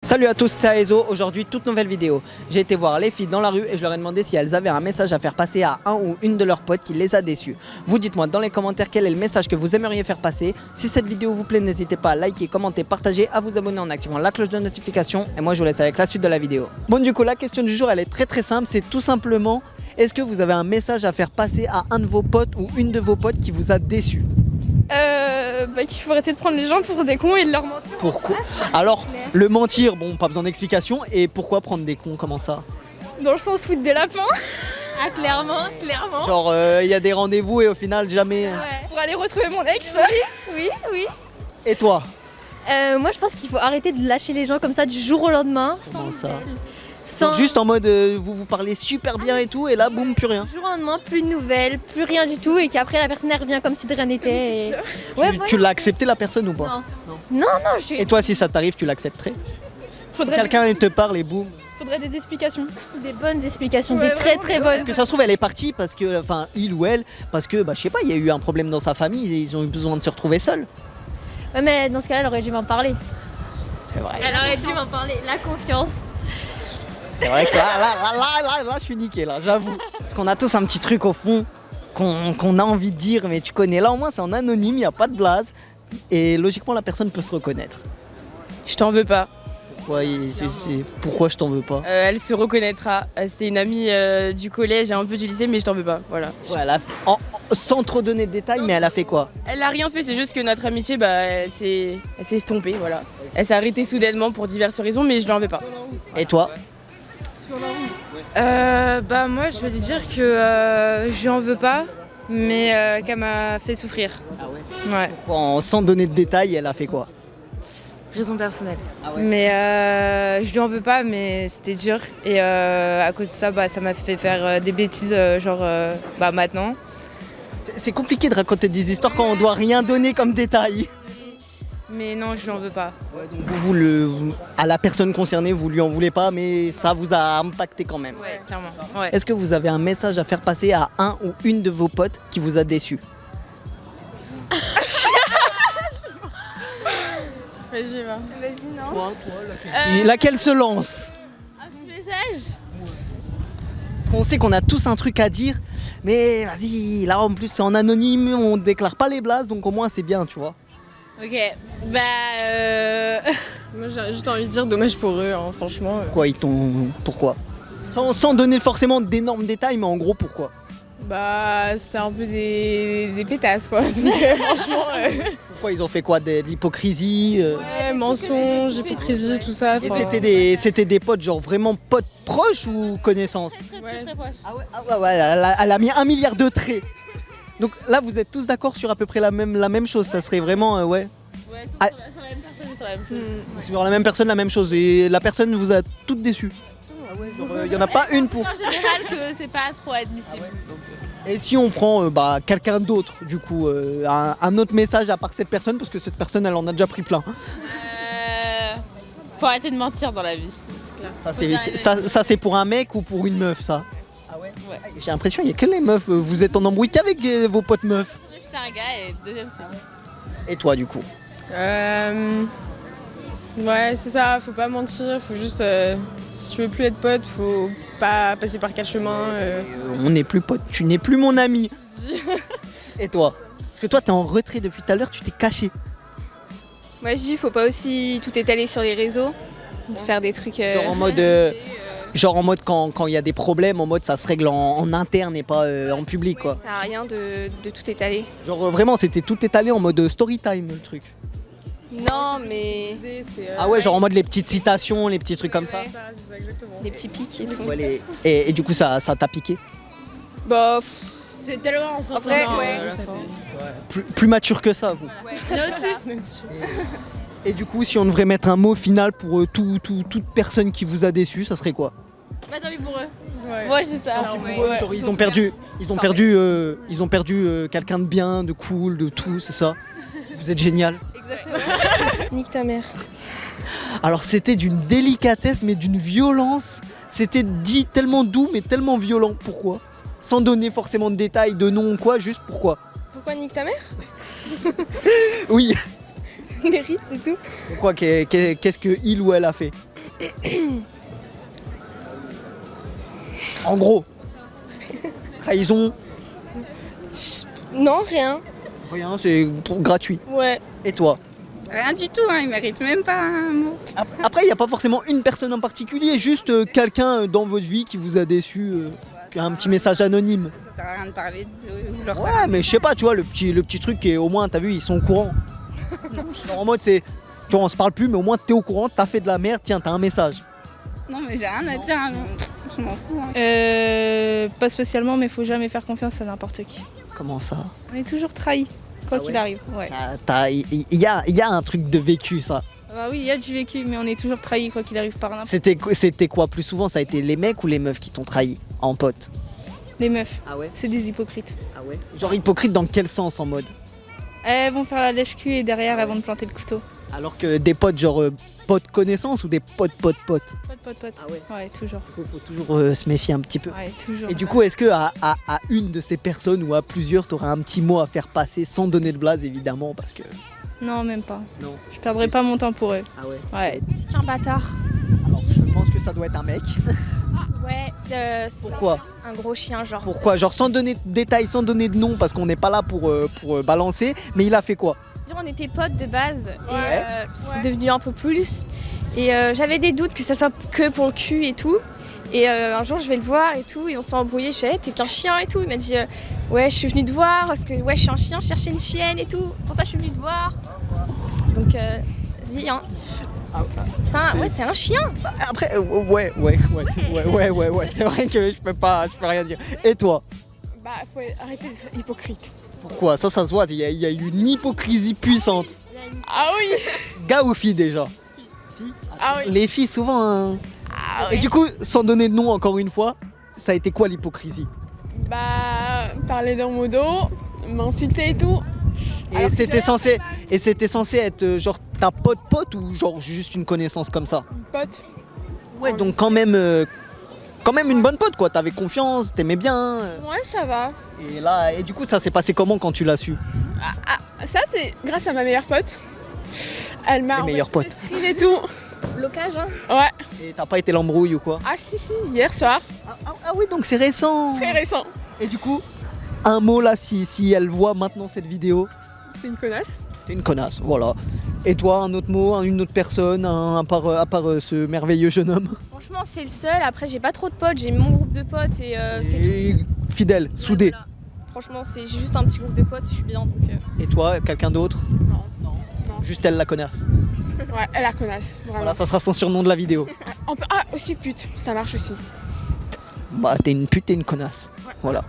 Salut à tous, c'est Aezo. Aujourd'hui, toute nouvelle vidéo. J'ai été voir les filles dans la rue et je leur ai demandé si elles avaient un message à faire passer à un ou une de leurs potes qui les a déçues. Vous dites-moi dans les commentaires quel est le message que vous aimeriez faire passer. Si cette vidéo vous plaît, n'hésitez pas à liker, commenter, partager, à vous abonner en activant la cloche de notification. Et moi, je vous laisse avec la suite de la vidéo. Bon, du coup, la question du jour, elle est très simple. C'est tout simplement, est-ce que vous avez un message à faire passer à un de vos potes ou une de vos potes qui vous a déçu? Qu'il faut arrêter de prendre les gens pour des cons et de leur mentir. Pourquoi? Alors, le mentir, bon, pas besoin d'explication. Et pourquoi prendre des cons, comment ça? Dans le sens foutre des lapins. Ah clairement. Genre, il y a des rendez-vous et au final, jamais... Ouais. Pour aller retrouver mon ex. Oui. Et toi? Moi je pense qu'il faut arrêter de lâcher les gens comme ça du jour au lendemain. Comment ça? Sans... Juste en mode, vous parlez super bien et tout, et là, boum, plus rien. Du jour au lendemain, plus de nouvelles, plus rien du tout, et qu'après la personne elle revient comme si de rien n'était. Et... Ouais, Tu l'as accepté la personne ou pas? Non, je suis... Et toi, si ça t'arrive, tu l'accepterais? Si quelqu'un te parle et boum. Faudrait des explications. Des bonnes explications, Ouais, des très vraiment, très bonnes. Parce que ça se trouve, elle est partie parce que, enfin, il ou elle, parce que, bah, je sais pas, il y a eu un problème dans sa famille et ils ont eu besoin de se retrouver seuls. Ouais, mais dans ce cas-là, elle aurait dû m'en parler. C'est vrai. Elle aurait dû m'en parler, la confiance. C'est vrai que là, je suis niqué, là, j'avoue. Parce qu'on a tous un petit truc au fond qu'on a envie de dire, mais tu connais, là au moins c'est en anonyme, il n'y a pas de blase. Et logiquement, la personne peut se reconnaître. Je t'en veux pas. Pourquoi je t'en veux pas? Elle se reconnaîtra. C'était une amie du collège et un peu du lycée, mais je t'en veux pas. Voilà. Ouais, sans trop donner de détails, mais elle a fait quoi? Elle a rien fait, c'est juste que notre amitié, elle s'est estompée. Voilà. Elle s'est arrêtée soudainement pour diverses raisons, mais je l'en veux pas. Et toi? Moi je vais lui dire que je lui en veux pas, mais qu'elle m'a fait souffrir. Ah ouais? Ouais, Sans donner de détails, elle a fait quoi? raison personnelle. Ah ouais? Mais je lui en veux pas, mais c'était dur. Et à cause de ça, ça m'a fait faire des bêtises, maintenant. C'est compliqué de raconter des histoires quand on doit rien donner comme détail. Mais non, je lui en veux pas. Ouais, donc à la personne concernée, vous lui en voulez pas, mais ça vous a impacté quand même. Ouais, clairement. Ouais. Est-ce que vous avez un message à faire passer à un ou une de vos potes qui vous a déçu? Vas-y, non. Laquelle se lance? Un petit message. Parce qu'on sait qu'on a tous un truc à dire, mais vas-y, là en plus c'est en anonyme, on déclare pas les blases, donc au moins c'est bien, tu vois. Ok, Moi j'ai juste envie de dire dommage pour eux, hein, franchement. Pourquoi? Sans donner forcément d'énormes détails, mais en gros pourquoi? C'était un peu des pétasses quoi. Donc franchement, Pourquoi ils ont fait quoi? De l'hypocrisie ouais, mensonges, hypocrisie, tout ça. Et enfin, c'était des potes, genre vraiment potes proches ou connaissances? très proche. Ah ouais, elle a mis 1 milliard de traits. Donc là, vous êtes tous d'accord sur à peu près la même chose, ça serait vraiment, ouais. Ouais, Ah. sur la même personne, sur la même chose. Sur la même personne, la même chose. Et la personne vous a toutes déçues. Il n'y en a pas une pour. En général que c'est pas trop admissible. Et si on prend quelqu'un d'autre, du coup, un autre message à part cette personne, parce que cette personne, elle en a déjà pris plein. Faut arrêter de mentir dans la vie. Ça, c'est pour un mec ou pour une meuf, ça? Ah ouais? J'ai l'impression qu'il n'y a que les meufs. Vous êtes en embrouille qu'avec vos potes meufs. C'était un gars et deuxième c'est. Et toi, du coup? ouais, c'est ça, faut pas mentir, faut juste. Si tu veux plus être pote, faut pas passer par 4 chemins. On n'est plus potes, tu n'es plus mon ami. Et toi? Parce que toi, t'es en retrait depuis tout à l'heure, tu t'es caché. Moi je dis faut pas aussi tout étaler sur les réseaux, de faire des trucs. Genre en mode quand il y a des problèmes, en mode ça se règle en interne et pas en public, quoi. Ça sert à rien de tout étaler. Genre vraiment, c'était tout étalé en mode story time, le truc. Non mais Ah ouais, genre en mode les petites citations, les petits trucs comme ça. C'est ça, exactement. des petits pics et tout. Ouais, et du coup, ça t'a piqué? C'est tellement En vrai, ouais. Plus mature que ça, vous. Et du coup, si on devrait mettre un mot final pour toute personne qui vous a déçu, ça serait quoi? Bah tant pis pour eux. Ouais. Moi j'ai ça. Ouais. Genre, ils ont perdu quelqu'un de bien, de cool, de tout, c'est ça? Vous êtes génial. Nique ta mère. Alors c'était d'une délicatesse mais d'une violence. C'était dit tellement doux mais tellement violent. Pourquoi? Sans donner forcément de détails, de nom ou quoi, juste pourquoi? Pourquoi nique ta mère? Oui. Mérite, c'est tout. Pourquoi? Qu'est-ce que il ou elle a fait? En gros. Trahison, Non, rien. rien, c'est gratuit. Ouais. Et toi? Rien du tout, hein, il mérite même pas un mot. Après, il n'y a pas forcément une personne en particulier, juste quelqu'un dans votre vie qui vous a déçu, qui a un petit message anonyme. Ça sert à rien de parler de leur Ouais, mais je sais pas, tu vois, le petit truc qui est au moins, t'as vu, ils sont au courant. Genre en mode, c'est, tu vois, on se parle plus, mais au moins t'es au courant, t'as fait de la merde, tiens, t'as un message. Non, mais j'ai rien à dire, hein, je m'en fous. Hein. Pas spécialement, mais faut jamais faire confiance à n'importe qui. Comment ça? On est toujours trahi, quoi Ah qu'il ouais arrive. Ouais. Il y a un truc de vécu, ça. Bah oui, il y a du vécu, mais on est toujours trahi, quoi qu'il arrive par n'importe. C'était quoi plus souvent? Ça a été les mecs ou les meufs qui t'ont trahi en pote? Les meufs, Ah ouais? c'est des hypocrites. Ah ouais? Genre hypocrite dans quel sens en mode? Elles vont faire la lèche-cul et derrière, elles vont te planter le couteau. Alors que des potes, genre potes connaissances ou des potes? Pote. Ah ouais? Ouais, toujours. Du coup, faut toujours se méfier un petit peu. Ouais, toujours. Et du coup, est-ce que à une de ces personnes ou à plusieurs, t'aurais un petit mot à faire passer sans donner de blase, évidemment, parce que... Non, même pas. Non. Je perdrai pas mon temps pour eux. Ah ouais? Ouais. Qu'un bâtard. Alors, je pense que ça doit être un mec. Ouais. Pourquoi? Un gros chien, genre. Pourquoi? Genre sans donner de détails, sans donner de nom, parce qu'on n'est pas là pour balancer, mais il a fait quoi? On était potes de base et Ouais. c'est devenu un peu plus. Et j'avais des doutes que ça soit que pour le cul et tout. Et un jour, je vais le voir et tout, et on s'est embrouillé. Je fais, hey, t'es qu'un chien et tout. Il m'a dit, ouais, je suis venue te voir parce que ouais, je suis un chien, je cherchais une chienne et tout. Pour ça, je suis venue te voir. Donc, vas-y, hein. C'est un chien. Après, ouais, c'est vrai que je peux rien dire. Et toi? Bah, faut arrêter d'être hypocrite. Pourquoi? Ça se voit, il y a une hypocrisie puissante. Ah oui. Gars ou fille déjà? Fille? Ah oui. Les filles souvent... hein. Ah Et du coup, sans donner de nom encore une fois, ça a été quoi l'hypocrisie? Bah, parler dans mon dos, m'insulter et tout. Et Alors que c'était censé être genre ta pote ou genre juste une connaissance comme ça? Pote. Ouais, donc quand même une bonne pote quoi, t'avais confiance, t'aimais bien. Ouais, ça va. Et là, et du coup ça s'est passé comment quand tu l'as su? Ça, c'est grâce à ma meilleure pote. Elle m'a Les meilleurs envoyé potes. tous les screens et tout. Blocage, hein. Ouais. Et t'as pas été l'embrouille ou quoi? Ah si, hier soir. Ah oui, donc c'est récent. Très récent. Et du coup, un mot là, si elle voit maintenant cette vidéo, C'est une connasse. t'es une connasse, voilà. Et toi, un autre mot, une autre personne, à part ce merveilleux jeune homme? Franchement, c'est le seul. Après, j'ai pas trop de potes. J'ai mon groupe de potes et c'est tout. Et fidèle, soudé. Voilà. Franchement, j'ai juste un petit groupe de potes et je suis bien. Donc, Et toi, quelqu'un d'autre? Non. Juste elle la connasse. Ouais, elle la connasse, vraiment. Voilà, ça sera son surnom de la vidéo. Ah, aussi pute, ça marche aussi. Bah, t'es une pute et une connasse. Ouais. Voilà.